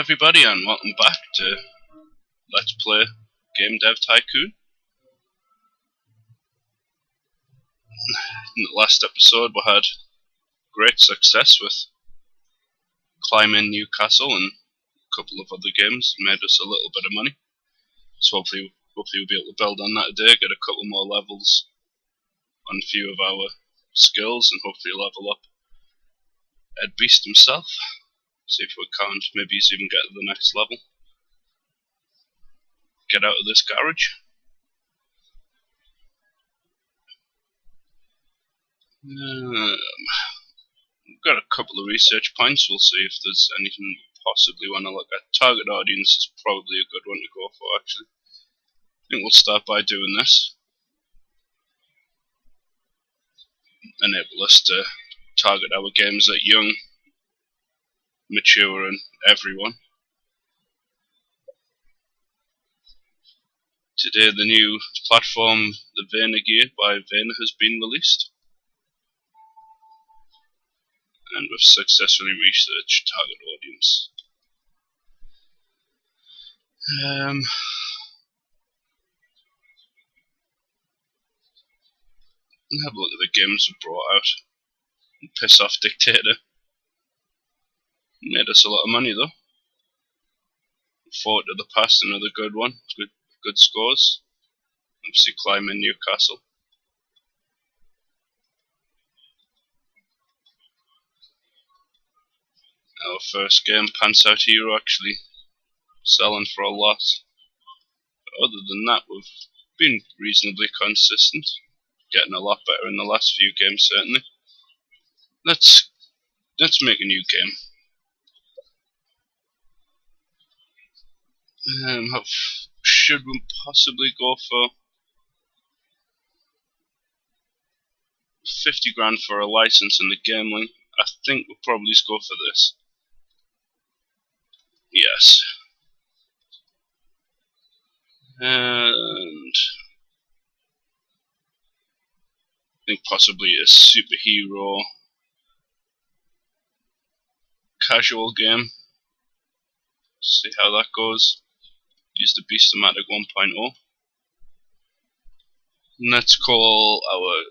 everybody, and welcome back to Let's Play Game Dev Tycoon. In the last episode we had great success with climbing Newcastle and a couple of other games, made us a little bit of money. So hopefully we'll be able to build on that today, get a couple more levels on a few of our skills, and hopefully level up Ed Beast himself. See if we can't maybe even get to the next level. Get out of this garage. We've got a couple of research points. We'll see if there's anything we possibly want to look at. Target audience is probably a good one to go for, actually. I think we'll start by doing this. Enable us to target our games at young, mature, and everyone. Today the new platform, the Vayner gear by Vayner, has been released, and we've successfully researched target audience. Have a look at the games we brought out. Piss Off Dictator made us a lot of money though. Forward to the Past, another good one. Good scores. Obviously climbing Newcastle. Our first game, Pants Out Hero, actually selling for a lot. But other than that, we've been reasonably consistent. Getting a lot better in the last few games, certainly. Let's make a new game. Should we possibly go for 50 grand for a license and the game link? I think we'll probably just go for this. Yes. And I think possibly a superhero casual game. See how that goes. Use the Beast-O-Matic 1.0. And let's call our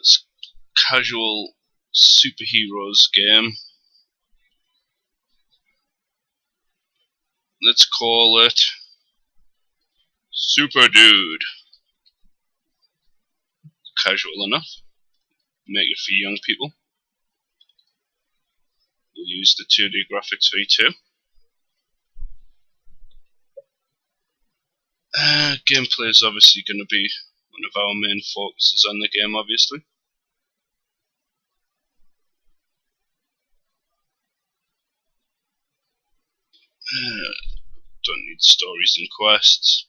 casual superheroes game. Let's call it Super Dude. Casual enough. Make it for young people. We'll use the 2D graphics v2. Gameplay is obviously going to be one of our main focuses on the game, obviously. Don't need stories and quests.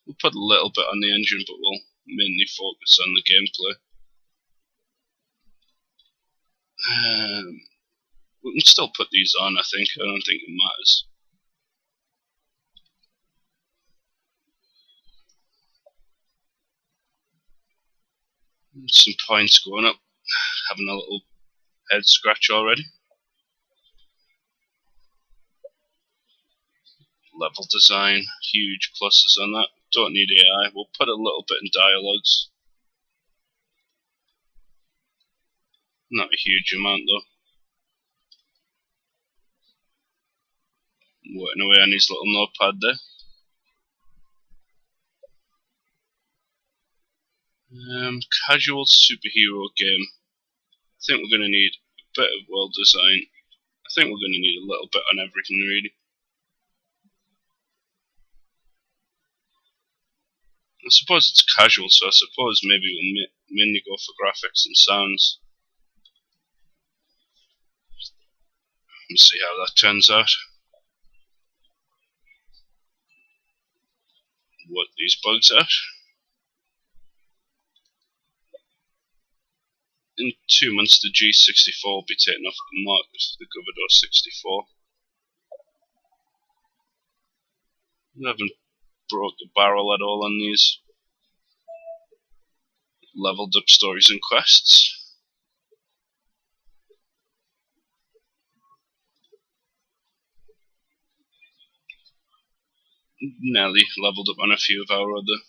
We'll put a little bit on the engine, but we'll mainly focus on the gameplay. We can still put these on, I think. I don't think it matters. Some points going up. Having a little head scratch already. Level design, huge pluses on that. Don't need AI. We'll put a little bit in dialogues. Not a huge amount though. Working away on his little notepad there. Casual superhero game. I think we're going to need a bit of world design. I think we're going to need a little bit on everything really. I suppose it's casual, so I suppose maybe we'll mainly go for graphics and sounds. Let's see how that turns out. What these bugs are. In 2 months the G64 will be taken off the market, the Commodore 64. I haven't broke the barrel at all on these. Leveled up stories and quests. nearly leveled up on a few of our other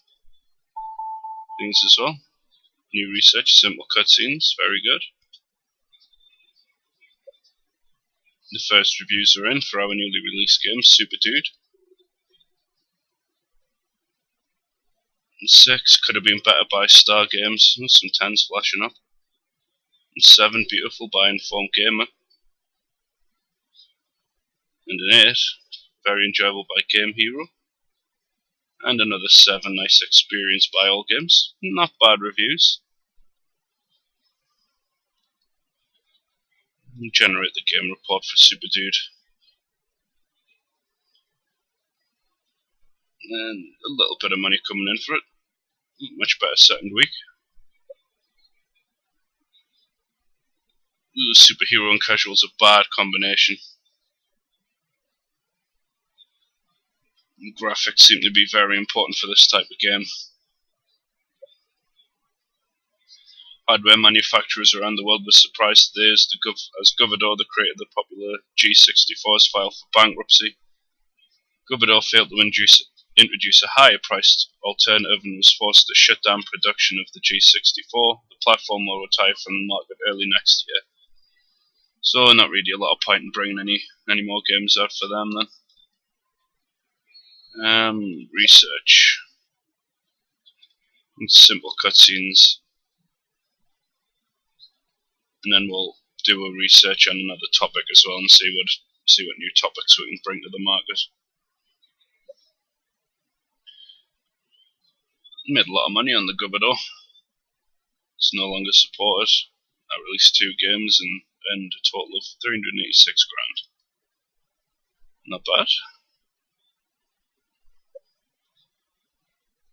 things as well. New research, simple cutscenes, very good. The first reviews are in for our newly released game, Super Dude. And 6 could have been better by Star Games, some 10s flashing up. And 7, beautiful by Informed Gamer. And an 8, very enjoyable by Game Hero. And another 7, nice experience by All Games. Not bad reviews. And generate the game report for Super Dude. And a little bit of money coming in for it. Much better second week. Ooh, superhero and casual is a bad combination. And graphics seem to be very important for this type of game. Hardware manufacturers around the world were surprised today as Govardor, the creator of the popular G64s, filed for bankruptcy. Govardor failed to introduce a higher-priced alternative and was forced to shut down production of the G64. The platform will retire from the market early next year. So not really a lot of point in bringing any more games out for them then. Research. And simple cutscenes. And then we'll do a research on another topic as well and see what new topics we can bring to the market. Made a lot of money on the Govardor. It's no longer supported. I released 2 games and earned a total of 386 grand. Not bad.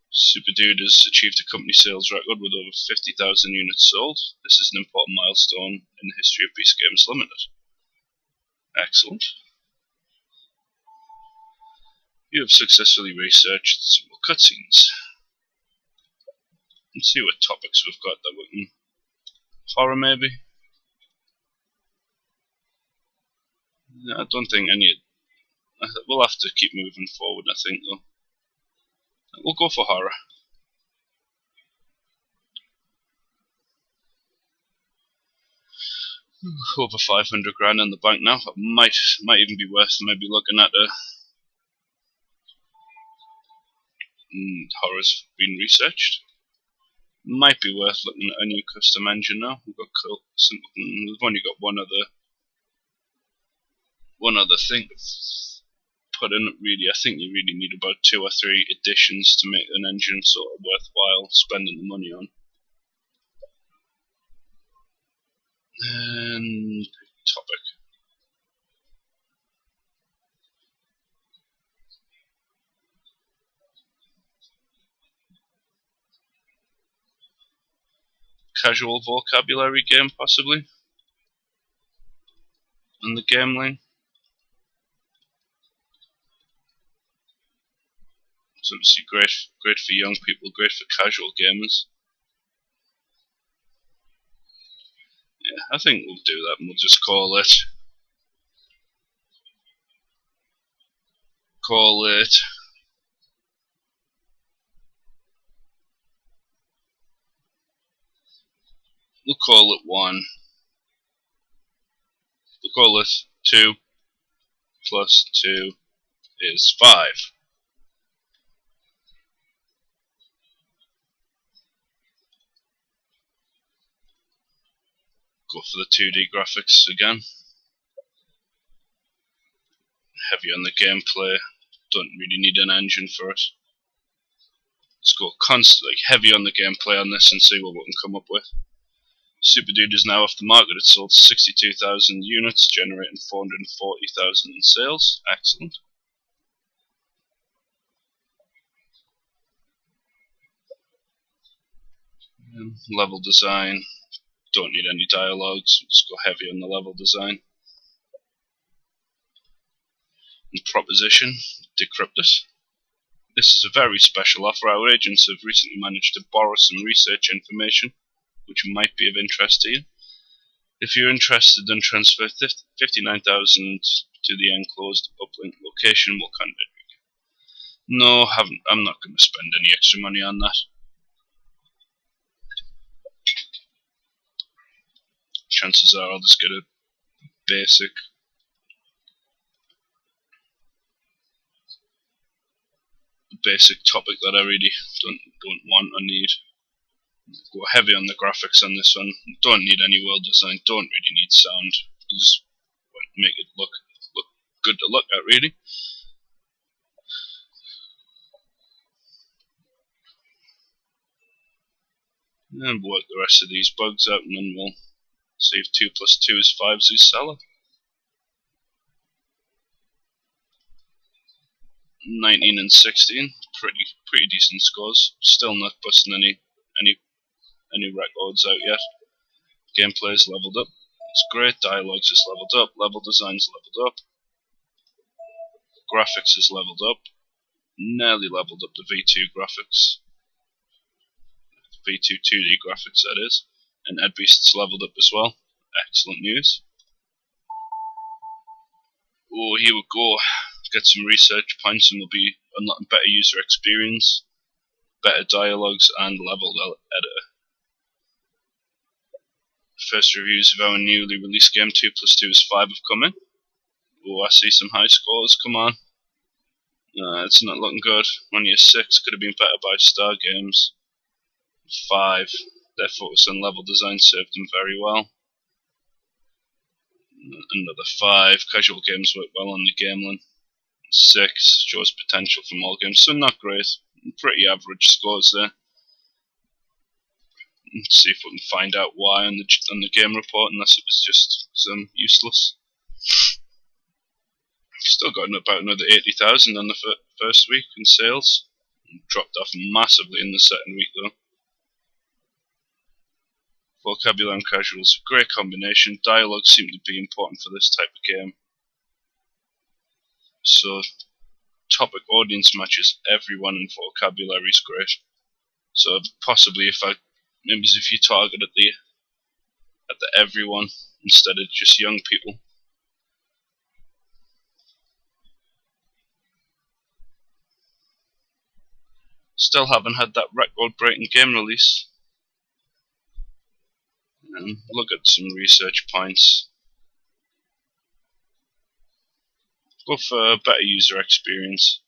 Super Dude has achieved a company sales record with over 50,000 units sold. This is an important milestone in the history of Beast Games Limited. Excellent. You have successfully researched simple cutscenes. Let's see what topics we've got that we can... Horror maybe? I don't think any... We'll have to keep moving forward, I think, though. We'll go for horror. Over 500 grand in the bank now. It might even be worth maybe looking at a... horror's been researched. Might be worth looking at a new custom engine now. We've only got one other thing to put in. Really, I think you really need about 2 or 3 additions to make an engine sort of worthwhile spending the money on. And topic. Casual vocabulary game, possibly. And the game lane. It's obviously great for young people, great for casual gamers. Yeah, I think we'll do that and we'll just call it. We'll call it 1. We'll call it 2 plus 2 is 5. Go for the 2D graphics again. Heavy on the gameplay. Don't really need an engine for it. Let's go constantly heavy on the gameplay on this and see what we can come up with. Super Dude is now off the market. It sold 62,000 units, generating 440,000 in sales. Excellent. Level design. Don't need any dialogues. Just go heavy on the level design. And proposition. Decrypt it. This is a very special offer. Our agents have recently managed to borrow some research information which might be of interest to you. If you're interested, then transfer 59,000 to the enclosed uplink location. We'll contact you. No, I'm not going to spend any extra money on that. Chances are I'll just get a basic topic that I really don't want or need. Go heavy on the graphics on this one. Don't need any world design. Don't really need sound. Just make it look good to look at, really. And work the rest of these bugs out, and then we'll see if 2 plus 2 is 5 is Zeller. 19 and 16, pretty decent scores. Still not busting any records out yet. Gameplay is leveled up. It's great. Dialogues is leveled up. Level design's leveled up. Graphics is leveled up. Nearly leveled up the V2 graphics. V2 2D graphics, that is. And Ed Beast's leveled up as well. Excellent news. Oh, here we go. Get some research points and we'll be unlocking better user experience, better dialogues, and leveled editor. First reviews of our newly released game 2 plus 2 is 5 have come in. Oh, I see some high scores, come on. It's not looking good. Only a 6, could have been better by Star Games. 5, their focus on level design served them very well. Another 5, casual games work well on the gameline. 6, shows potential from all games, so not great. Pretty average scores there. Let's see if we can find out why on the game report, unless it was just useless. Still got about another 80,000 on the first week in sales. Dropped off massively in the second week though. Vocabulary and casual is a great combination. Dialogues seem to be important for this type of game. So topic audience matches everyone, and vocabulary is great. So possibly if you target at the everyone instead of just young people. Still haven't had that record-breaking game release. And look at some research points. Go for a better user experience.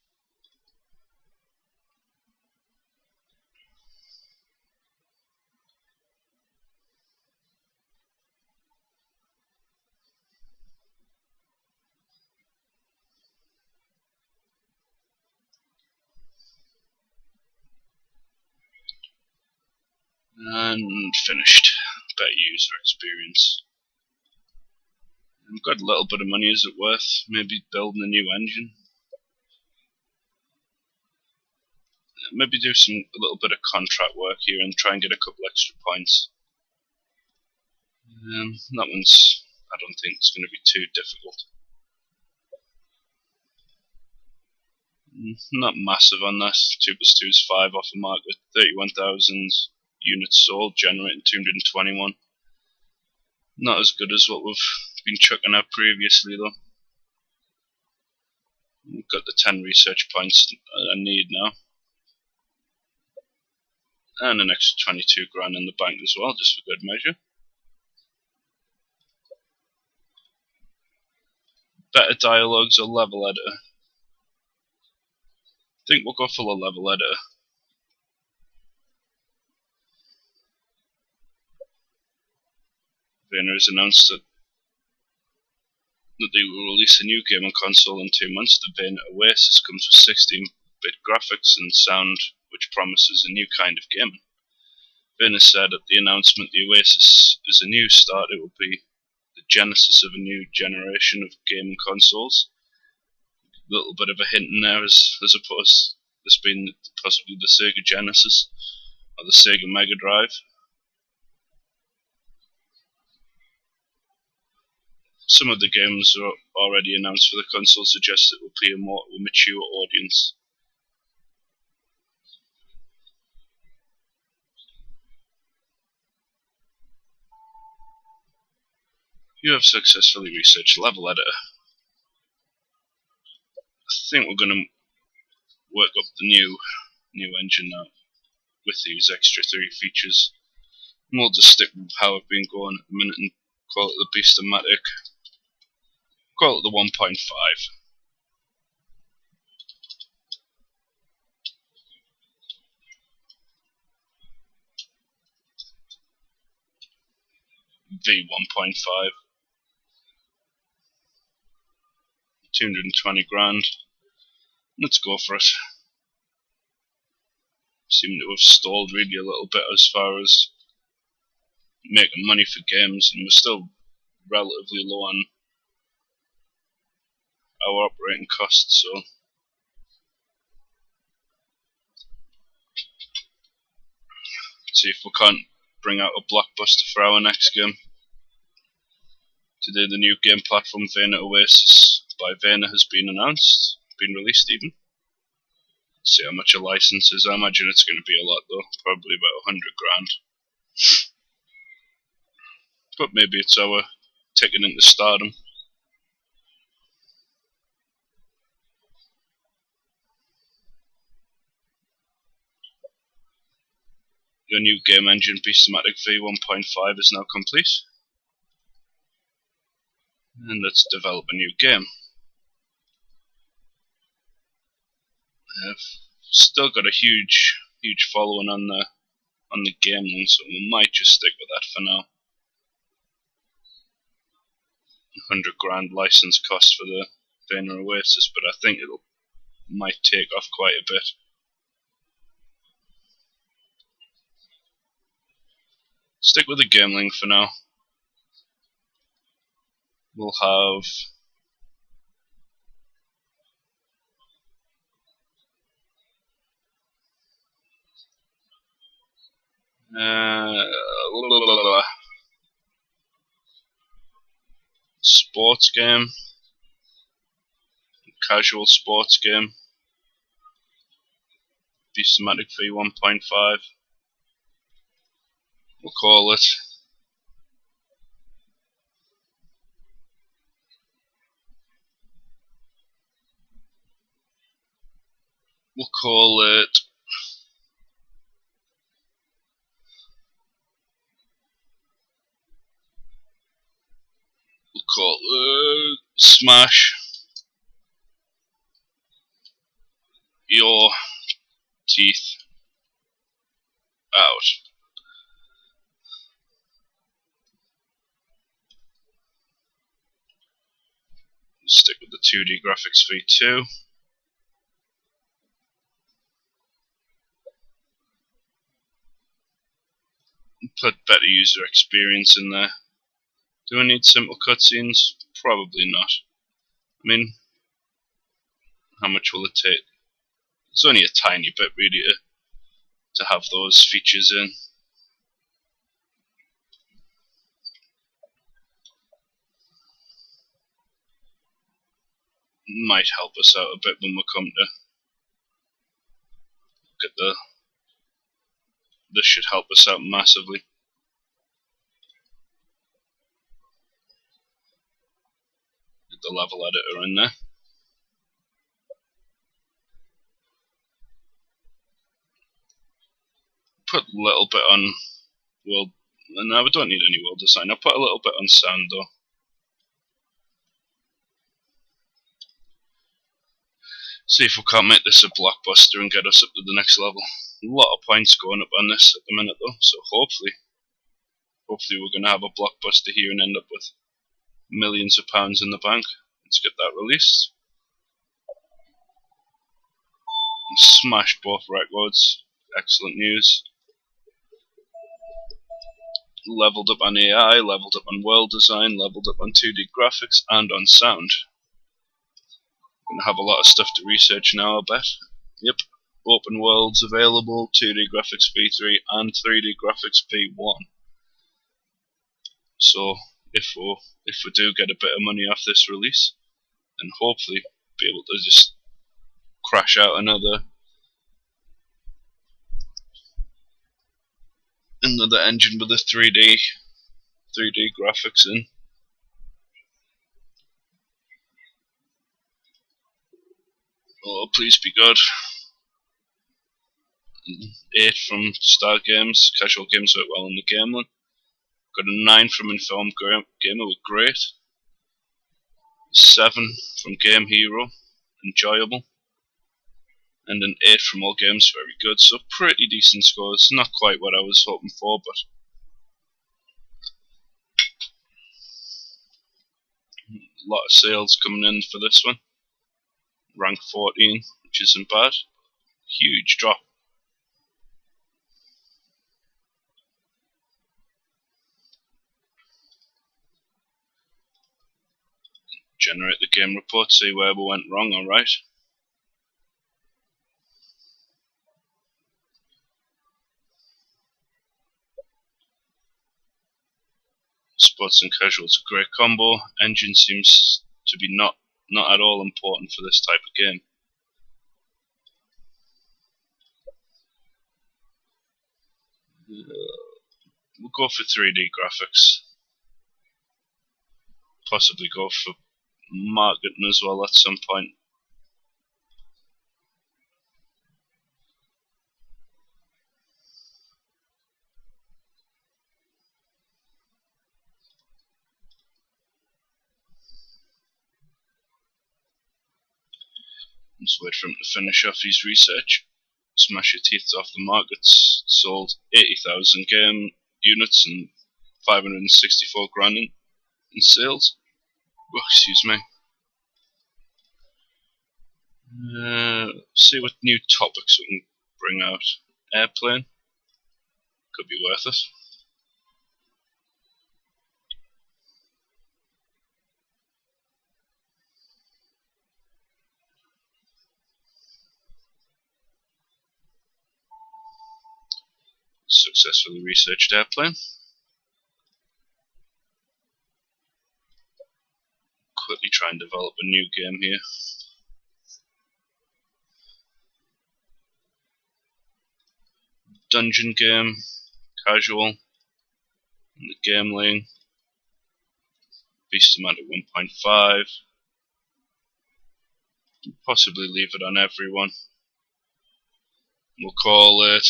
And finished. Better user experience. I've got a little bit of money, is it worth maybe building a new engine? Maybe do a little bit of contract work here and try and get a couple extra points. That one's, I don't think it's going to be too difficult. Not massive on that. 2 plus 2 is 5 off the market. 31,000 units sold, generating 221. Not as good as what we've been chucking out previously though. We've got the 10 research points I need now. And an extra 22 grand in the bank as well, just for good measure. Better dialogues or level editor? I think we'll go for the level editor. Vayner has announced that they will release a new game on console in 2 months. The Vayner Oasis comes with 16-bit graphics and sound, which promises a new kind of gaming. Vayner said at the announcement the Oasis is a new start. It will be the genesis of a new generation of gaming consoles. A little bit of a hint in there as opposed to this being possibly the Sega Genesis or the Sega Mega Drive. Some of the games are already announced for the console suggest it will be a more mature audience. You have successfully researched level editor. I think we're going to work up the new engine now with these extra 3 features. And we'll just stick with how I've been going at the minute and call it the Beast-O-Matic. Call it the 1.5. V1.5. 220 grand. Let's go for it. Seem to have stalled really a little bit as far as making money for games, and we're still relatively low on our operating costs, so let's see if we can't bring out a blockbuster for our next game. Today the new game platform Vena Oasis by Vena has been announced, been released even. Let's see how much a license is. I imagine it's going to be a lot though, probably about 100 grand. But maybe it's our ticket into stardom. Your new game engine, Beast-O-Matic V1.5, is now complete. And let's develop a new game. I've still got a huge following on the game link, so we might just stick with that for now. 100 grand license cost for the Vena Oasis, but I think might take off quite a bit. Stick with the game link for now. We'll have sports game, casual sports game, Beast-O-Matic V1.5. We'll call it Smash Your Teeth Out. Stick with the 2D graphics V2. Put better user experience in there. Do we need simple cutscenes? Probably not. I mean, how much will it take? It's only a tiny bit really to have those features in. Might help us out a bit when we come to look at this should help us out massively. Get the level editor in there. Put a little bit on world. No, we don't need any world design. I'll put a little bit on sound though. See if we can't make this a blockbuster and get us up to the next level. A lot of points going up on this at the minute though, so hopefully we're going to have a blockbuster here and end up with millions of pounds in the bank. Let's get that released. Smashed both records. Excellent news. Leveled up on AI, leveled up on world design, leveled up on 2D graphics and on sound. Gonna have a lot of stuff to research now, I bet. Yep, open worlds available, 2D graphics V3 and 3D graphics V1. So if we do get a bit of money off this release, then hopefully be able to just crash out another engine with the 3D graphics in. Oh, please be good. 8 from Star Games. Casual games work well in the game one. Got a 9 from Informed Gamer with great. 7 from Game Hero, enjoyable. And an 8 from All Games, very good. So pretty decent scores. Not quite what I was hoping for, but a lot of sales coming in for this one. Rank 14, which isn't bad. Huge drop. Generate the game report, see where we went wrong, alright. Sports and casual's a great combo. Engine seems to be not at all important for this type of game. We'll go for 3D graphics. Possibly go for marketing as well at some point. Let's wait for him to finish off his research. Smash your teeth off the markets. Sold 80,000 game units and 564 grand in sales. Oh, excuse me. See what new topics we can bring out. Airplane. Could be worth it. Successfully researched airplane. Quickly try and develop a new game here. Dungeon game, casual, and the game lane. Beast amount at 1.5. Possibly leave it on everyone. We'll call it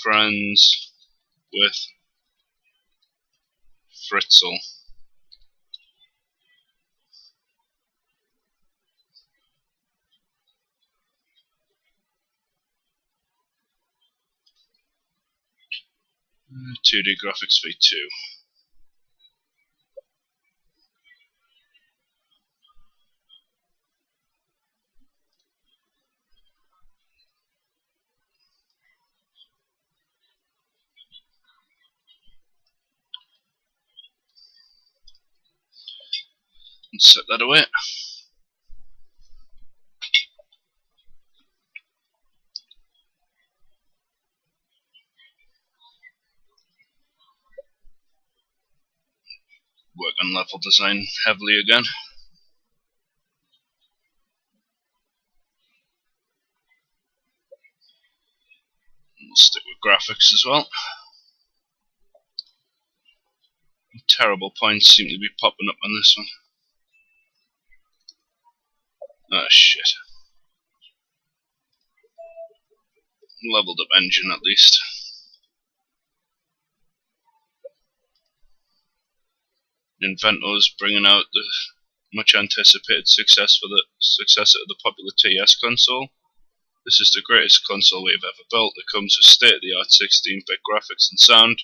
Friends with Fritzl. Uh, 2D graphics v2. And set that away. Work on level design heavily again. We'll stick with graphics as well. Terrible points seem to be popping up on this one. Oh shit. Leveled up engine at least. Inventor's bringing out the much anticipated successor of the popular TS console. This is the greatest console we've ever built. It comes with state-of-the-art 16-bit graphics and sound.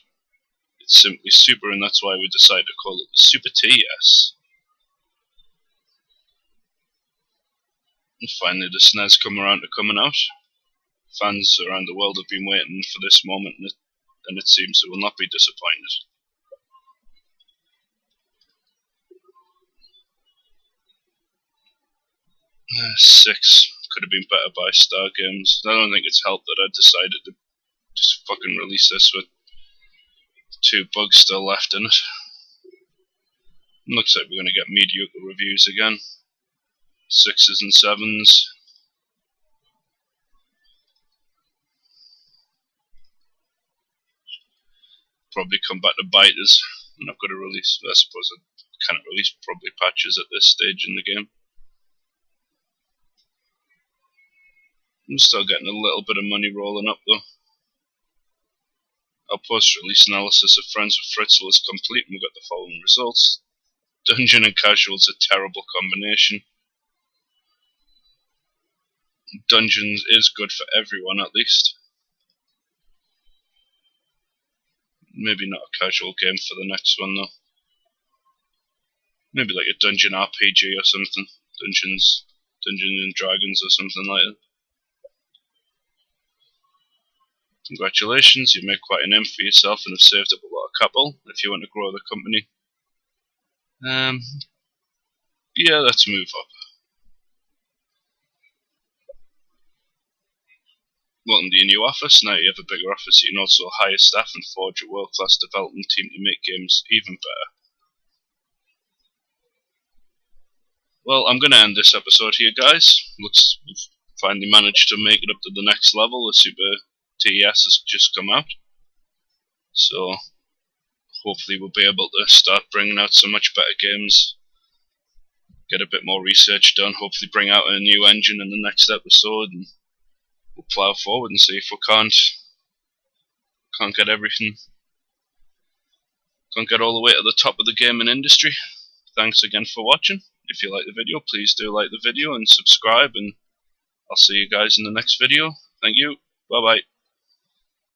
It's simply super, and that's why we decided to call it the Super TS. And finally the SNES come around to coming out. Fans around the world have been waiting for this moment, and it seems they will not be disappointed. 6 could have been better by Star Games. I don't think it's helped that I decided to just fucking release this with 2 bugs still left in it. Looks like we're going to get mediocre reviews again. 6s and 7s. Probably come back to bite us. And I've got to release, I suppose I can't release probably patches at this stage in the game. I'm still getting a little bit of money rolling up though. Our post-release analysis of Friends with Fritzl is complete and we've got the following results. Dungeon and casual is a terrible combination. Dungeons is good for everyone at least. Maybe not a casual game for the next one though. Maybe like a dungeon RPG or something. Dungeons and Dragons or something like that. Congratulations, you've made quite a name for yourself and have saved up a lot of capital if you want to grow the company. Yeah, let's move up. Welcome to your new office. Now you have a bigger office, you can also hire staff and forge a world-class development team to make games even better. Well, I'm going to end this episode here, guys. Looks we've finally managed to make it up to the next level. The Super TES has just come out. So, hopefully we'll be able to start bringing out some much better games. Get a bit more research done. Hopefully bring out a new engine in the next episode. And we'll plough forward and see if we can't get everything. Can't get all the way to the top of the gaming industry. Thanks again for watching. If you like the video, please do like the video and subscribe, and I'll see you guys in the next video. Thank you. Bye bye.